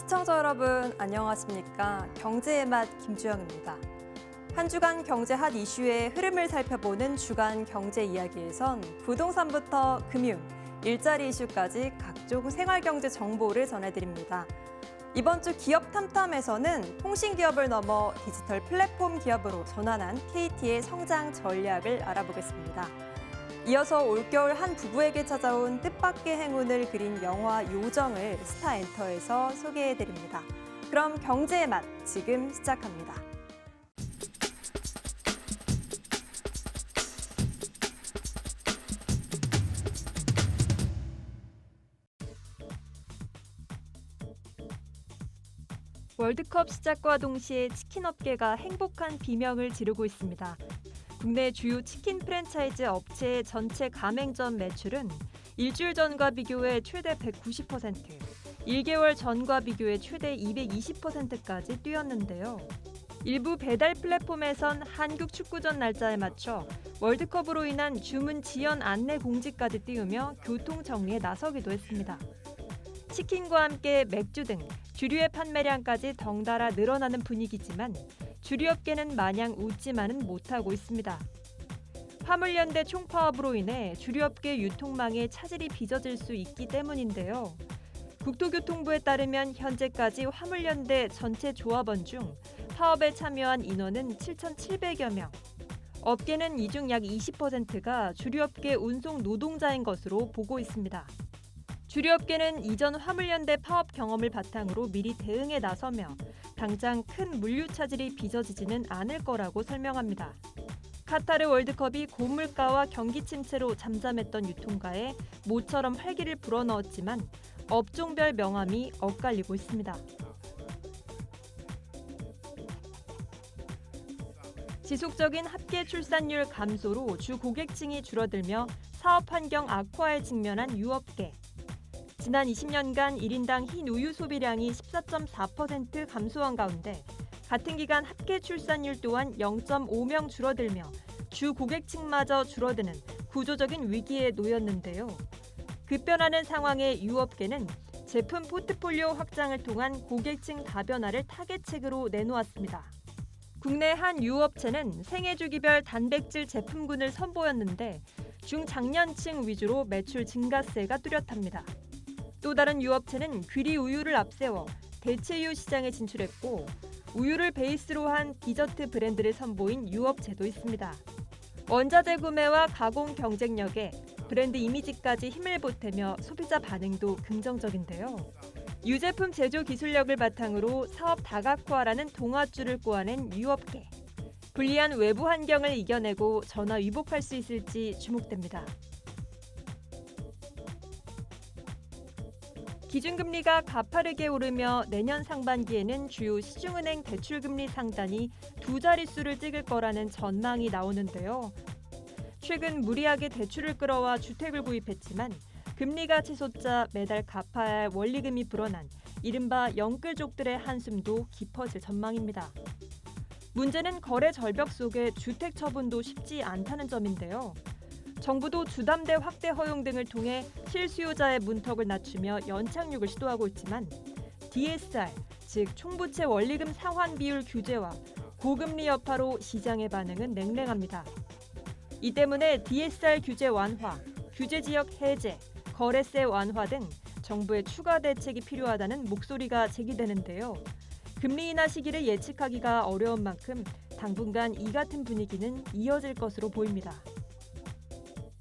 시청자 여러분, 안녕하십니까? 경제의 맛 김주영입니다. 한 주간 경제 핫 이슈의 흐름을 살펴보는 주간 경제 이야기에선 부동산부터 금융, 일자리 이슈까지 각종 생활경제 정보를 전해드립니다. 이번 주 기업 탐탐에서는 통신기업을 넘어 디지털 플랫폼 기업으로 전환한 KT의 성장 전략을 알아보겠습니다. 이어서 올겨울 한 부부에게 찾아온 뜻밖의 행운을 그린 영화 요정을 스타엔터에서 소개해드립니다. 그럼 경제의 맛 지금 시작합니다. 월드컵 시작과 동시에 치킨 업계가 행복한 비명을 지르고 있습니다. 국내 주요 치킨 프랜차이즈 업체의 전체 가맹점 매출은 일주일 전과 비교해 최대 190%, 1개월 전과 비교해 최대 220%까지 뛰었는데요. 일부 배달 플랫폼에선 한국 축구전 날짜에 맞춰 월드컵으로 인한 주문 지연 안내 공지까지 띄우며 교통 정리에 나서기도 했습니다. 치킨과 함께 맥주 등 주류의 판매량까지 덩달아 늘어나는 분위기지만 주류업계는 마냥 웃지만은 못하고 있습니다. 화물연대 총파업으로 인해 주류업계 유통망에 차질이 빚어질 수 있기 때문인데요. 국토교통부에 따르면 현재까지 화물연대 전체 조합원 중 파업에 참여한 인원은 7,700여 명. 업계는 이 중 약 20%가 주류업계 운송 노동자인 것으로 보고 있습니다. 주류업계는 이전 화물연대 파업 경험을 바탕으로 미리 대응에 나서며 당장 큰 물류 차질이 빚어지지는 않을 거라고 설명합니다. 카타르 월드컵이 고물가와 경기 침체로 잠잠했던 유통가에 모처럼 활기를 불어넣었지만 업종별 명암이 엇갈리고 있습니다. 지속적인 합계 출산율 감소로 주 고객층이 줄어들며 사업 환경 악화에 직면한 유업계. 지난 20년간 1인당 흰 우유 소비량이 14.4% 감소한 가운데 같은 기간 합계 출산율 또한 0.5명 줄어들며 주 고객층마저 줄어드는 구조적인 위기에 놓였는데요. 급변하는 상황에 유업계는 제품 포트폴리오 확장을 통한 고객층 다변화를 타겟책으로 내놓았습니다. 국내 한 유업체는 생애주기별 단백질 제품군을 선보였는데 중장년층 위주로 매출 증가세가 뚜렷합니다. 또 다른 유업체는 귀리 우유를 앞세워 대체유 시장에 진출했고 우유를 베이스로 한 디저트 브랜드를 선보인 유업체도 있습니다. 원자재 구매와 가공 경쟁력에 브랜드 이미지까지 힘을 보태며 소비자 반응도 긍정적인데요. 유제품 제조 기술력을 바탕으로 사업 다각화라는 동아줄을 꼬아낸 유업계. 불리한 외부 환경을 이겨내고 전화 위복할 수 있을지 주목됩니다. 기준금리가 가파르게 오르며 내년 상반기에는 주요 시중은행 대출금리 상단이 두 자릿수를 찍을 거라는 전망이 나오는데요. 최근 무리하게 대출을 끌어와 주택을 구입했지만 금리가 치솟자 매달 갚아야 할 원리금이 불어난 이른바 영끌족들의 한숨도 깊어질 전망입니다. 문제는 거래 절벽 속에 주택 처분도 쉽지 않다는 점인데요. 정부도 주담대 확대 허용 등을 통해 실수요자의 문턱을 낮추며 연착륙을 시도하고 있지만 DSR, 즉 총부채 원리금 상환 비율 규제와 고금리 여파로 시장의 반응은 냉랭합니다. 이 때문에 DSR 규제 완화, 규제 지역 해제, 거래세 완화 등 정부의 추가 대책이 필요하다는 목소리가 제기되는데요. 금리 인하 시기를 예측하기가 어려운 만큼 당분간 이 같은 분위기는 이어질 것으로 보입니다.